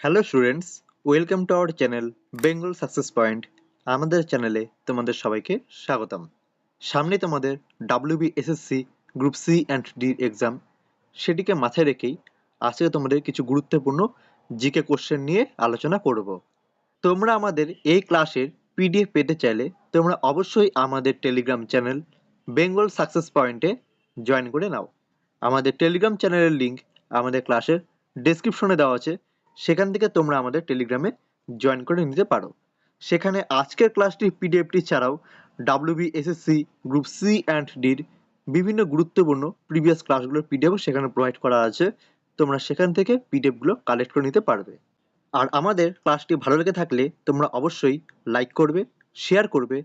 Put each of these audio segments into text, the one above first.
Hello students, welcome to our channel Bengal success point. আমাদের চ্যানেলে তোমাদের সবাইকে স্বাগতম। সামনে তোমাদের WBSSC group C and D exam, সেটিকে মাথায় রেখেই আজকে তোমাদের কিছু গুরুত্বপূর্ণ জিকে কোশ্চেন নিয়ে আলোচনা করব। তোমরা আমাদের এই ক্লাসের পিডিএফ পেতে চাইলে তোমরা অবশ্যই আমাদের টেলিগ্রাম চ্যানেল বেঙ্গল সাকসেস পয়েন্টে জয়েন করে নাও। আমাদের টেলিগ্রাম চ্যানেলের লিঙ্ক আমাদের ক্লাসের ডেসক্রিপশনে দেওয়া আছে, সেখান থেকে তোমরা আমাদের টেলিগ্রামে জয়েন করে নিতে পারো। সেখানে আজকের ক্লাসটির পিডিএফটি ছাড়াও WBSSC গ্রুপ সি অ্যান্ড ডির বিভিন্ন গুরুত্বপূর্ণ প্রিভিয়াস ক্লাসগুলোর পিডিএফ সেখানে প্রোভাইড করা আছে। তোমরা সেখান থেকে পিডিএফগুলো কালেক্ট করে নিতে পারবে। আর আমাদের ক্লাসটি ভালো লেগে থাকলে তোমরা অবশ্যই লাইক করবে, শেয়ার করবে,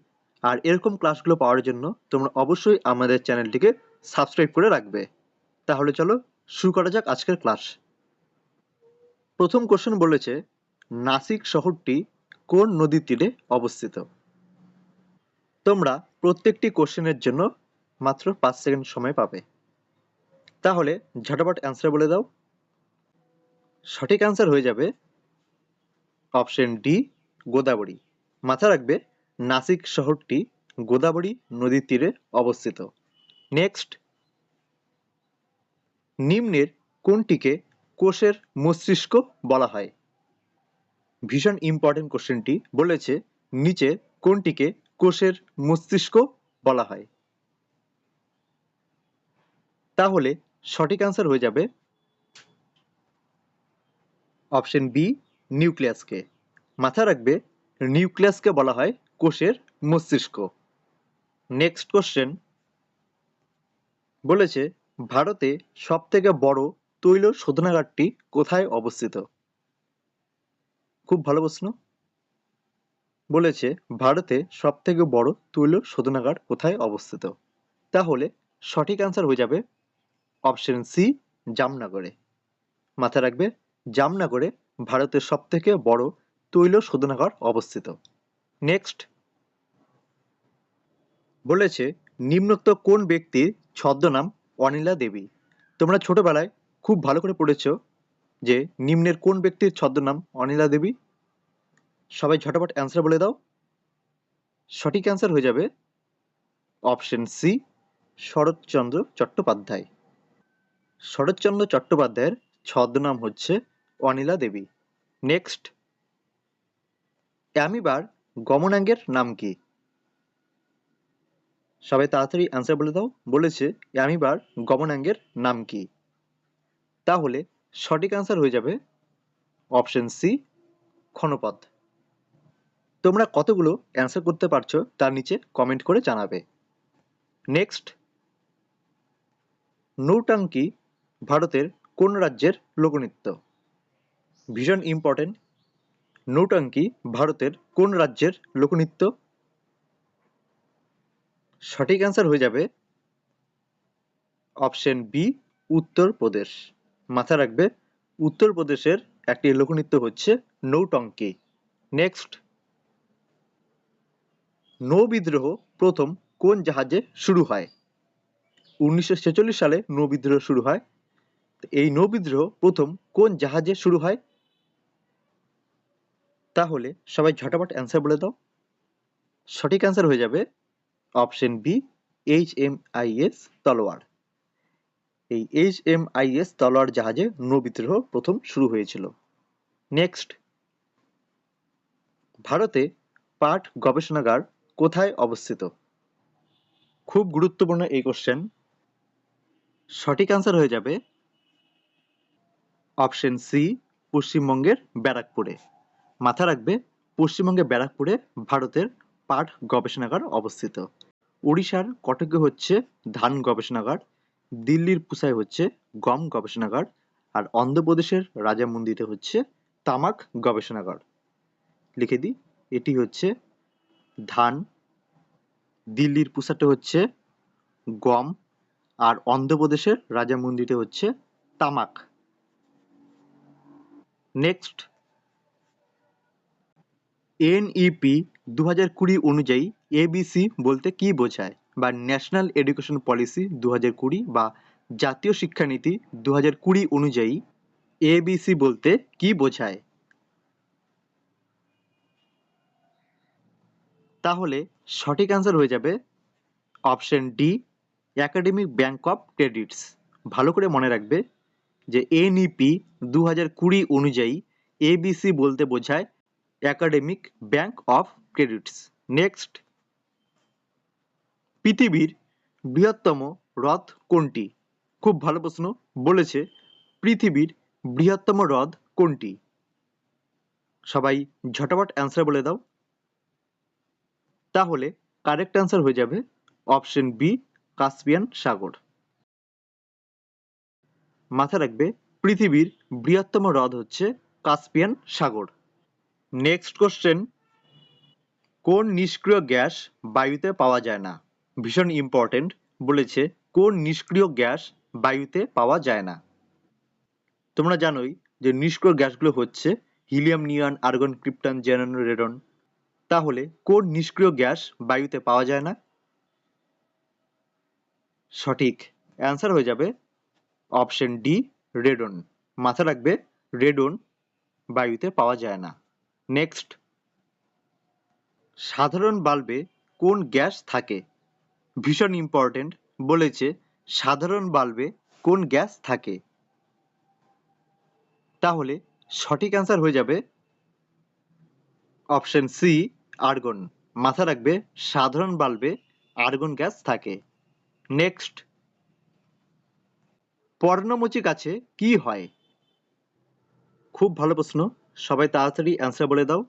আর এরকম ক্লাসগুলো পাওয়ার জন্য তোমরা অবশ্যই আমাদের চ্যানেলটিকে সাবস্ক্রাইব করে রাখবে। তাহলে চলো শুরু করা যাক আজকের ক্লাস। প্রথম কোশ্চেন বলেছে, নাসিক শহরটি কোন নদীর তীরে অবস্থিত? তোমরা প্রত্যেকটি কোশ্চেনের জন্য মাত্র 5 সেকেন্ড সময় পাবে। তাহলে ঝটাপট অ্যান্সার বলে দাও। সঠিক অ্যান্সার হয়ে যাবে অপশন ডি, গোদাবরী। মাথায় রাখবে, নাসিক শহরটি গোদাবরী নদীর তীরে অবস্থিত। নেক্সট, নিম্নের কোনটিকে কোষের মস্তিষ্ক বলা হয়? ভীষণ ইম্পর্টেন্ট কোশ্চেনটি বলেছে, নিচে কোনটিকে কোষের মস্তিষ্ক বলা হয়? তাহলে সঠিক অ্যান্সার হয়ে যাবে অপশন বি, নিউক্লিয়াসকে। মাথায় রাখবে, নিউক্লিয়াসকে বলা হয় কোষের মস্তিষ্ক। নেক্সট কোশ্চেন বলেছে, ভারতে সবথেকে বড় তৈল শোধনাগারটি কোথায় অবস্থিত? খুব ভালো প্রশ্ন। বলেছে, ভারতে সবথেকে বড় তৈল শোধনাগার কোথায় অবস্থিত? তাহলে সঠিক অ্যান্সার হয়ে যাবে অপশন সি, জামনগরে। মাথায় রাখবে, জামনগরে ভারতের সবথেকে বড় তৈল শোধনাগার অবস্থিত। নেক্সট বলেছে, নিম্নোক্ত কোন ব্যক্তির ছদ্মনাম অনিলা দেবী? তোমরা ছোটবেলায় খুব ভালো করে পড়েছো যে নিম্নের কোন ব্যক্তির ছদ্মনাম অনিলা দেবী। সবাই ঝটাপট অ্যান্সার বলে দাও। সঠিক অ্যান্সার হয়ে যাবে অপশন সি, শরৎচন্দ্র চট্টোপাধ্যায়। শরৎচন্দ্র চট্টোপাধ্যায়ের ছদ্মনাম হচ্ছে অনিলা দেবী। নেক্সট, অ্যামিবার গমনাঙ্গের নাম কি? সবাই তাড়াতাড়ি অ্যান্সার বলে দাও। বলেছে, অ্যামিবার গমনাঙ্গের নাম কি? তাহলে সঠিক অ্যান্সার হয়ে যাবে অপশন সি, ক্ষণপথ। তোমরা কতগুলো অ্যান্সার করতে পারছো তার নিচে কমেন্ট করে জানাবে। নেক্সট, নৌটাঙ্কি ভারতের কোন রাজ্যের লোকনৃত্য? ভীষণ ইম্পর্টেন্ট। নৌটাঙ্কি ভারতের কোন রাজ্যের লোকনৃত্য? সঠিক অ্যান্সার হয়ে যাবে অপশন বি, উত্তরপ্রদেশ। মাথায় রাখবে, উত্তরপ্রদেশের একটি লোকনৃত্য হচ্ছে নৌটঙ্কি। নেক্সট, নৌবিদ্রোহ প্রথম কোন জাহাজে শুরু হয়? 1946 সালে নৌবিদ্রোহ শুরু হয়। এই নৌবিদ্রোহ প্রথম কোন জাহাজে শুরু হয়? তাহলে সবাই ঝটাপট অ্যান্সার বলে দাও। সঠিক অ্যান্সার হয়ে যাবে অপশন বি, HMIS তলোয়ার। এই HMIS তলোয়ার জাহাজে নৌবিদ্রোহ প্রথম শুরু হয়েছিল। নেক্সট, ভারতে পাট গবেষণাগার কোথায় অবস্থিত? খুব গুরুত্বপূর্ণ এই কোশ্চেন। সঠিক অ্যান্সার হয়ে যাবে অপশন সি, পশ্চিমবঙ্গের ব্যারাকপুরে। মাথায় রাখবে, পশ্চিমবঙ্গের ব্যারাকপুরে ভারতের পাট গবেষণাগার অবস্থিত। ওড়িশার কটকে হচ্ছে ধান গবেষণাগার, দিল্লির পুসায় হচ্ছে গম গবেষণাগার, আর অন্ধ্রপ্রদেশের রাজামুন্দিতে হচ্ছে তামাক গবেষণাগার। লিখে দিই, এটি হচ্ছে ধান, দিল্লির পুসাতে হচ্ছে গম, আর অন্ধ্রপ্রদেশের রাজামুন্দিতে হচ্ছে তামাক। নেক্সট, NEP 2020 অনুযায়ী ABC বলতে কি বোঝায়? বা ন্যাশনাল এডুকেশন পলিসি 2020 বা জাতীয় শিক্ষানীতি 2020 অনুযায়ী ABC বলতে কি বোঝায়? তাহলে সঠিক অ্যান্সার হয়ে যাবে option D, academic bank of credits. ভালো করে মনে রাখবে যে এনইপি 2020 অনুযায়ী এবিসি বলতে বোঝায় academic bank of credits. Next, পৃথিবীর বৃহত্তম হ্রদ কোনটি? খুব ভালো প্রশ্ন। বলেছে পৃথিবীর বৃহত্তম হ্রদ কোনটি? সবাই ঝটাপট অ্যান্সার বলে দাও। তাহলে কারেক্ট অ্যান্সার হয়ে যাবে অপশন বি, কাস্পিয়ান সাগর। মাথায় রাখবে পৃথিবীর বৃহত্তম হ্রদ হচ্ছে কাস্পিয়ান সাগর। নেক্সট কোশ্চেন, কোন নিষ্ক্রিয় গ্যাস বায়ুতে পাওয়া যায় না? ভীষণ ইম্পর্টেন্ট। বলেছে কোন নিষ্ক্রিয় গ্যাস বায়ুতে পাওয়া যায় না? তোমরা জানোই যে নিষ্ক্রিয় গ্যাসগুলো হচ্ছে হিলিয়াম, নিয়ন, আর্গন, ক্রিপ্টন, জেনন, রেডন। তাহলে কোন নিষ্ক্রিয় গ্যাস বায়ুতে পাওয়া যায় না? সঠিক অ্যান্সার হয়ে যাবে অপশন ডি, রেডন। মাথা রাখবে রেডন বায়ুতে পাওয়া যায় না। নেক্সট, সাধারণ বাল্বে কোন গ্যাস থাকে? ভীষণ ইম্পর্টেন্ট। বলেছে সাধারণ বাল্বে কোন গ্যাস থাকে? তাহলে সঠিক অ্যান্সার হয়ে যাবে অপশন সি, আর্গন। মাথা রাখবে সাধারণ বাল্বে আর্গন গ্যাস থাকে। নেক্সট, পর্ণমোচী গাছে কি হয়? খুব ভালো প্রশ্ন। সবাই তাড়াতাড়ি অ্যান্সার বলে দাও।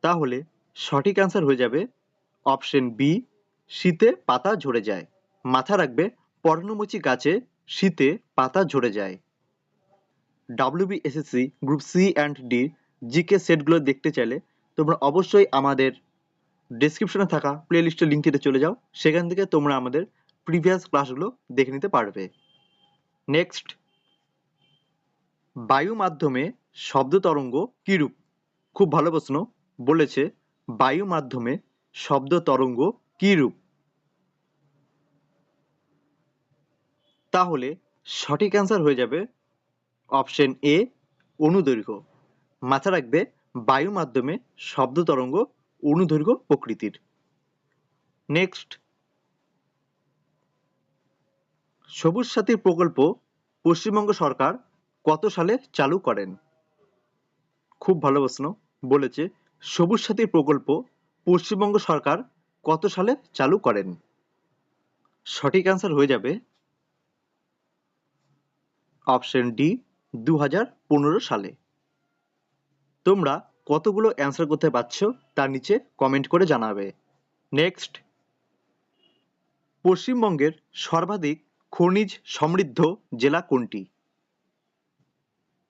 তাহলে সঠিক অ্যান্সার হয়ে যাবে অপশন বি, শীতে পাতা ঝরে যায়। মাথা রাখবে পর্ণমোচী গাছে শীতে পাতা ঝরে যায়। WBSSC group C and D GK সেটগুলো দেখতে চাইলে তোমরা অবশ্যই আমাদের ডেসক্রিপশনে থাকা প্লেলিস্টের লিঙ্কটিতে চলে যাও। সেখান থেকে তোমরা আমাদের প্রিভিয়াস ক্লাসগুলো দেখে নিতে পারবে। নেক্সট, বায়ু মাধ্যমে শব্দ তরঙ্গ কিরূপ? খুব ভালো প্রশ্ন। বলেছে বায়ু মাধ্যমে শব্দ তরঙ্গ কিরূপ? তাহলে সঠিক অ্যান্সার হয়ে যাবে অপশন এ, অনুদৈর্ঘ্য। মাথা রাখবে বায়ু মাধ্যমে শব্দ তরঙ্গ অনুদৈর্ঘ্য প্রকৃতির। নেক্সট, সবুজ সাথী প্রকল্প পশ্চিমবঙ্গ সরকার কত সালে চালু করেন? খুব ভালো প্রশ্ন। বলেছে সবুজ সাথী প্রকল্প পশ্চিমবঙ্গ সরকার কত সালে চালু করেন? সঠিক অ্যান্সার হয়ে যাবে অপশন ডি, 2015 সালে। তোমরা কতগুলো অ্যান্সার করতে পারছো তার নিচে কমেন্ট করে জানাবে। নেক্সট, পশ্চিমবঙ্গের সর্বাধিক খনিজ সমৃদ্ধ জেলা কোনটি?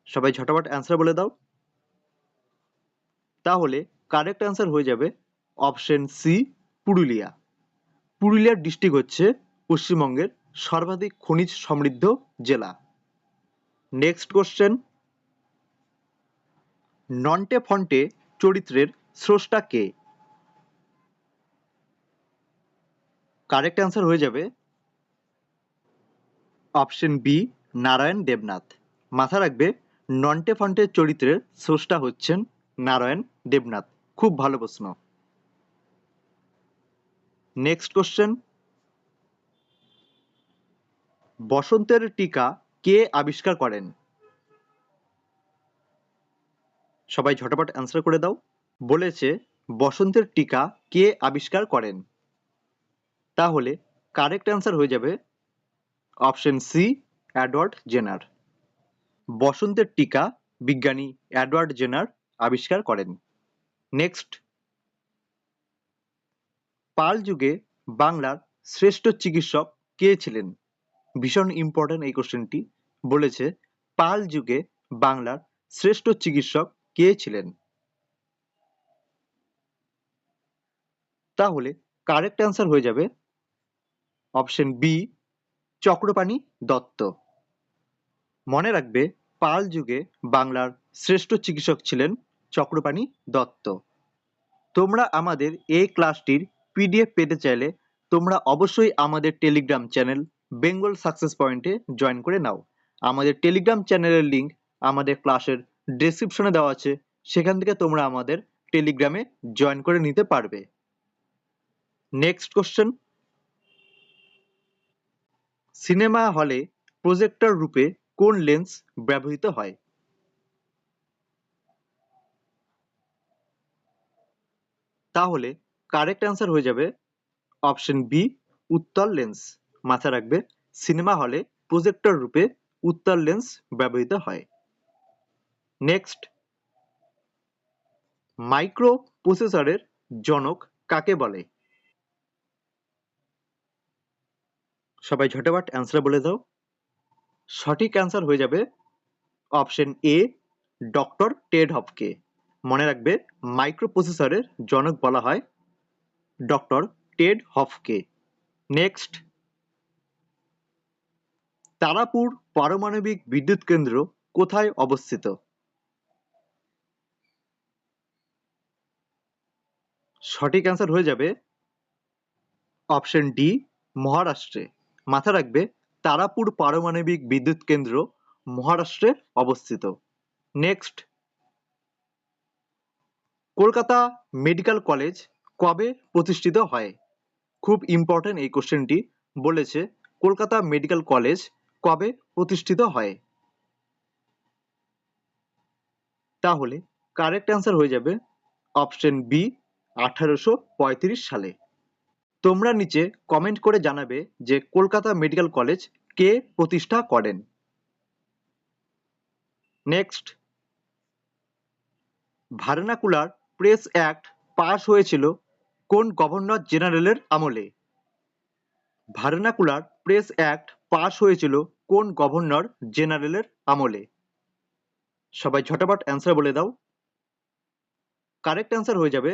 সবাই ঝটাপট অ্যান্সার বলে দাও। তাহলে কারেক্ট অ্যান্সার হয়ে যাবে অপশন সি, পুরুলিয়া। পুরুলিয়ার ডিস্ট্রিক্ট হচ্ছে পশ্চিমবঙ্গের সর্বাধিক খনিজ সমৃদ্ধ জেলা। নেক্সট কোশ্চেন, নন্টে ফন্টে চরিত্রের স্রষ্টা কে? কারেক্ট অ্যান্সার হয়ে যাবে অপশন বি, নারায়ণ দেবনাথ। মাথা রাখবে নন্টে ফন্টে চরিত্রের স্রষ্টা হচ্ছেন নারায়ণ দেবনাথ। খুব ভালো প্রশ্ন। নেক্সট কোশ্চেন, বসন্তের টিকা কে আবিষ্কার করেন? সবাই ঝটাপট অ্যান্সার করে দাও। বলেছে বসন্তের টিকা কে আবিষ্কার করেন? তাহলে কারেক্ট অ্যান্সার হয়ে যাবে অপশন সি, এডওয়ার্ড জেনার। বসন্তের টিকা বিজ্ঞানী এডওয়ার্ড জেনার আবিষ্কার করেন। নেক্সট, পাল যুগে বাংলার শ্রেষ্ঠ চিকিৎসক কে ছিলেন? ভীষণ ইম্পর্টেন্ট এই কোশ্চেনটি। বলেছে পাল যুগে বাংলার শ্রেষ্ঠ চিকিৎসক কে ছিলেন? তাহলে কারেক্ট অ্যান্সার হয়ে যাবে অপশন বি, চক্রপাণি দত্ত। মনে রাখবে পাল যুগে বাংলার শ্রেষ্ঠ চিকিৎসক ছিলেন চক্রপাণি দত্ত। তোমরা আমাদের এই ক্লাসটির পিডিএফ পেতে চাইলে তোমরা অবশ্যই আমাদের টেলিগ্রাম চ্যানেল বেঙ্গল সাকসেস পয়েন্টে জয়েন করে নাও। আমাদের টেলিগ্রাম চ্যানেলের লিঙ্ক আমাদের ক্লাসের ডেসক্রিপশনে দেওয়া আছে। সেখান থেকে তোমরা আমাদের টেলিগ্রামে জয়েন করে নিতে পারবে। নেক্সট কোশ্চেন, সিনেমা হলে প্রজেক্টর রূপে কোন লেন্স ব্যবহৃত হয়? তাহলে কারেক্ট অ্যান্সার হয়ে যাবে অপশন বি, উত্তল লেন্স। মাথায় রাখবে, সিনেমা হলে প্রজেক্টর রূপে উত্তল লেন্স ব্যবহৃত হয়। নেক্সট, মাইক্রো প্রসেসরের জনক কাকে বলে? সবাই ঝটপট অ্যান্সার বলে দাও। সঠিক অ্যান্সার হয়ে যাবে অপশন এ, ডক্টর টেড হফকে। মনে রাখবে, মাইক্রো প্রসেসরের জনক বলা হয় ডক্টর টেড হফকে। নেক্সট, তারাপুর পারমাণবিক বিদ্যুৎ কেন্দ্র কোথায় অবস্থিত? সঠিক অ্যান্সার হয়ে যাবে অপশন ডি, মহারাষ্ট্রে। মাথা রাখবে, তারাপুর পারমাণবিক বিদ্যুৎ কেন্দ্র মহারাষ্ট্রে অবস্থিত। নেক্সট, কলকাতা মেডিকেল কলেজ কবে প্রতিষ্ঠিত হয়? খুব ইম্পর্টেন্ট এই কোশ্চেনটি। বলেছে কলকাতা মেডিকেল কলেজ কবে প্রতিষ্ঠিত হয়? তাহলে কারেক্ট অ্যান্সার হয়ে যাবে অপশন বি, 1835 সালে। তোমরা নিচে কমেন্ট করে জানাবে যে কলকাতা মেডিকেল কলেজ কে প্রতিষ্ঠা করেন। Next, vernacular press act pass হয়েছিল কোন গভর্নর জেনারেলের আমলে? ভার্নাকুলার প্রেস অ্যাক্ট পাস হয়েছিল কোন গভর্নর জেনারেলের আমলে? সবাই ঝটপট অ্যান্সার বলে দাও। কারেক্ট অ্যান্সার হয়ে যাবে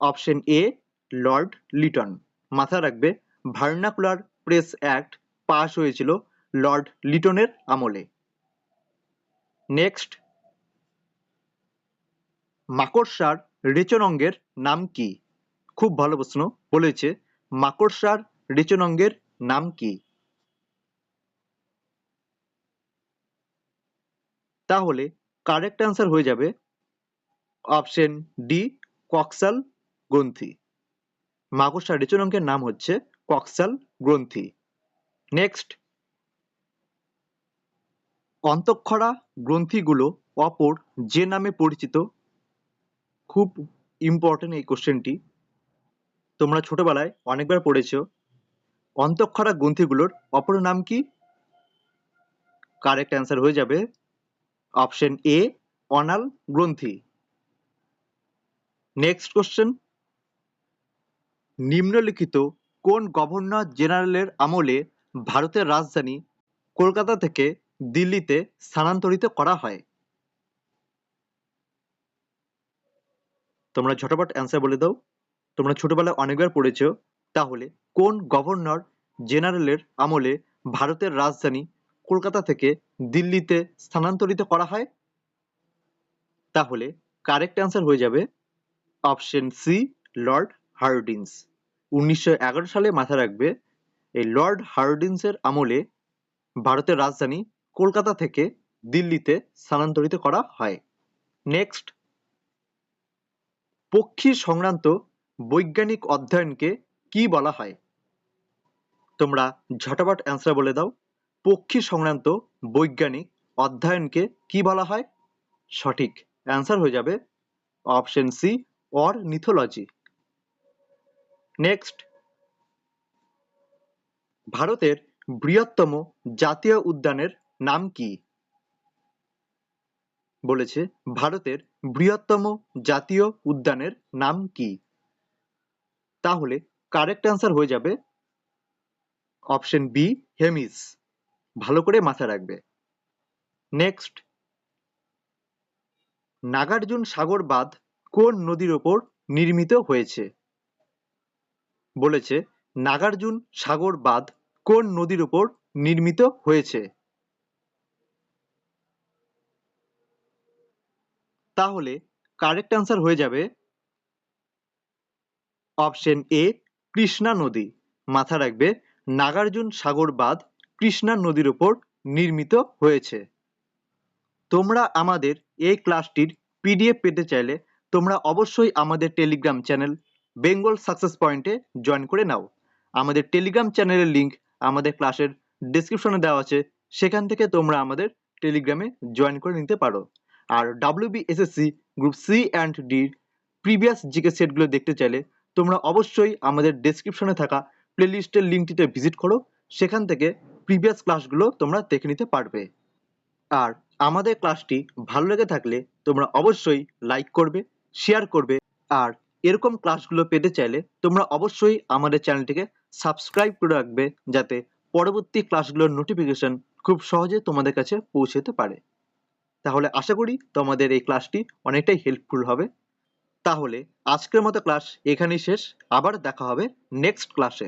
অপশন এ, লর্ড লিটন। মাথায় রাখবে, ভার্নাকুলার প্রেস অ্যাক্ট পাস হয়েছিল লর্ড লিটনের আমলে। নেক্সট, মাকড়সার রেচনাঙ্গের নাম কি? খুব ভালো প্রশ্ন। বলেছে মাকড়সার রেচনাঙ্গের নাম কি? তাহলে কারেক্ট অ্যান্সার হয়ে যাবে অপশন ডি, কক্সাল গ্রন্থি। মাকড়সার রেচনাঙ্গের নাম হচ্ছে কক্সাল গ্রন্থি। নেক্সট, অন্তঃক্ষরা গ্রন্থিগুলো অপর যে নামে পরিচিত। খুব ইম্পর্টেন্ট এই কোশ্চেনটি। তোমরা ছোটবেলায় অনেকবার পড়েছো। অন্তঃক্ষরা গ্রন্থিগুলোর অপর নাম কি? কারেক্ট অ্যান্সার হয়ে যাবে অপশন এ, অনাল গ্রন্থি। নেক্সট কোশ্চেন, নিম্নলিখিত কোন গভর্নর জেনারেলের আমলে ভারতের রাজধানী কলকাতা থেকে দিল্লিতে স্থানান্তরিত করা হয়? তোমরা ঝটপট অ্যান্সার বলে দাও। তোমরা ছোটবেলায় অনেকবার পড়েছো। তাহলে কোন গভর্নর জেনারেলের আমলে ভারতের রাজধানী কলকাতা থেকে দিল্লিতে স্থানান্তরিত করা হয়? তাহলে কারেক্ট অ্যান্সার হয়ে যাবে অপশন সি, লর্ড হার্ডিঞ্জ। 1911 সালে। মাথায় রাখবে, এই লর্ড হার্ডিঞ্জের আমলে ভারতের রাজধানী কলকাতা থেকে দিল্লিতে স্থানান্তরিত করা হয়। নেক্সট, পক্ষী সংক্রান্ত বৈজ্ঞানিক অধ্যয়নকে কি বলা হয়? তোমরা ঝটপট অ্যান্সার বলে দাও। পক্ষী সংক্রান্ত বৈজ্ঞানিক অধ্যয়নকে কি বলা হয়? সঠিক অ্যান্সার হয়ে যাবে অপশন সি, অরনিথোলজি। নেক্সট, ভারতের বৃহত্তম জাতীয় উদ্যানের নাম কি? বলেছে ভারতের বৃহত্তম জাতীয় উদ্যানের নাম কি? তাহলে কারেক্ট অ্যান্সার হয়ে যাবে অপশন বি, হেমিস। ভালো করে মাথায় রাখবে। নেক্সট, নাগার্জুন সাগর বাঁধ কোন নদীর ওপর নির্মিত হয়েছে? বলেছে নাগার্জুন সাগর বাঁধ কোন নদীর ওপর নির্মিত হয়েছে? তাহলে কারেক্ট অ্যান্সার হয়ে যাবে অপশন এ, কৃষ্ণা নদী। মাথায় রাখবে, নাগার্জুন সাগর বাঁধ কৃষ্ণা নদীর ওপর নির্মিত হয়েছে। তোমরা আমাদের এই ক্লাসটির পিডিএফ পেতে চাইলে তোমরা অবশ্যই আমাদের টেলিগ্রাম চ্যানেল বেঙ্গল সাকসেস পয়েন্টে জয়েন করে নাও। আমাদের টেলিগ্রাম চ্যানেলের লিংক আমাদের ক্লাসের ডেসক্রিপশনে দেওয়া আছে, সেখান থেকে তোমরা আমাদের টেলিগ্রামে জয়েন করে নিতে পারো। আর WBSSC গ্রুপ সি অ্যান্ড ডির প্রিভিয়াস জিকে সেটগুলো দেখতে চাইলে তোমরা অবশ্যই আমাদের ডেসক্রিপশনে থাকা প্লেলিস্টের লিঙ্কটিতে ভিজিট করো, সেখান থেকে প্রিভিয়াস ক্লাসগুলো তোমরা দেখে নিতে পারবে। আর আমাদের ক্লাসটি ভালো লেগে থাকলে তোমরা অবশ্যই লাইক করবে, শেয়ার করবে। আর এরকম ক্লাসগুলো পেতে চাইলে তোমরা অবশ্যই আমাদের চ্যানেলটিকে সাবস্ক্রাইব করে রাখবে, যাতে পরবর্তী ক্লাসগুলোর নোটিফিকেশন খুব সহজে তোমাদের কাছে পৌঁছতে পারে। তাহলে আশা করি তোমাদের এই ক্লাসটি অনেকটাই হেল্পফুল হবে। তাহলে আজকের মতো ক্লাস এখানেই শেষ, আবার দেখা হবে নেক্সট ক্লাসে।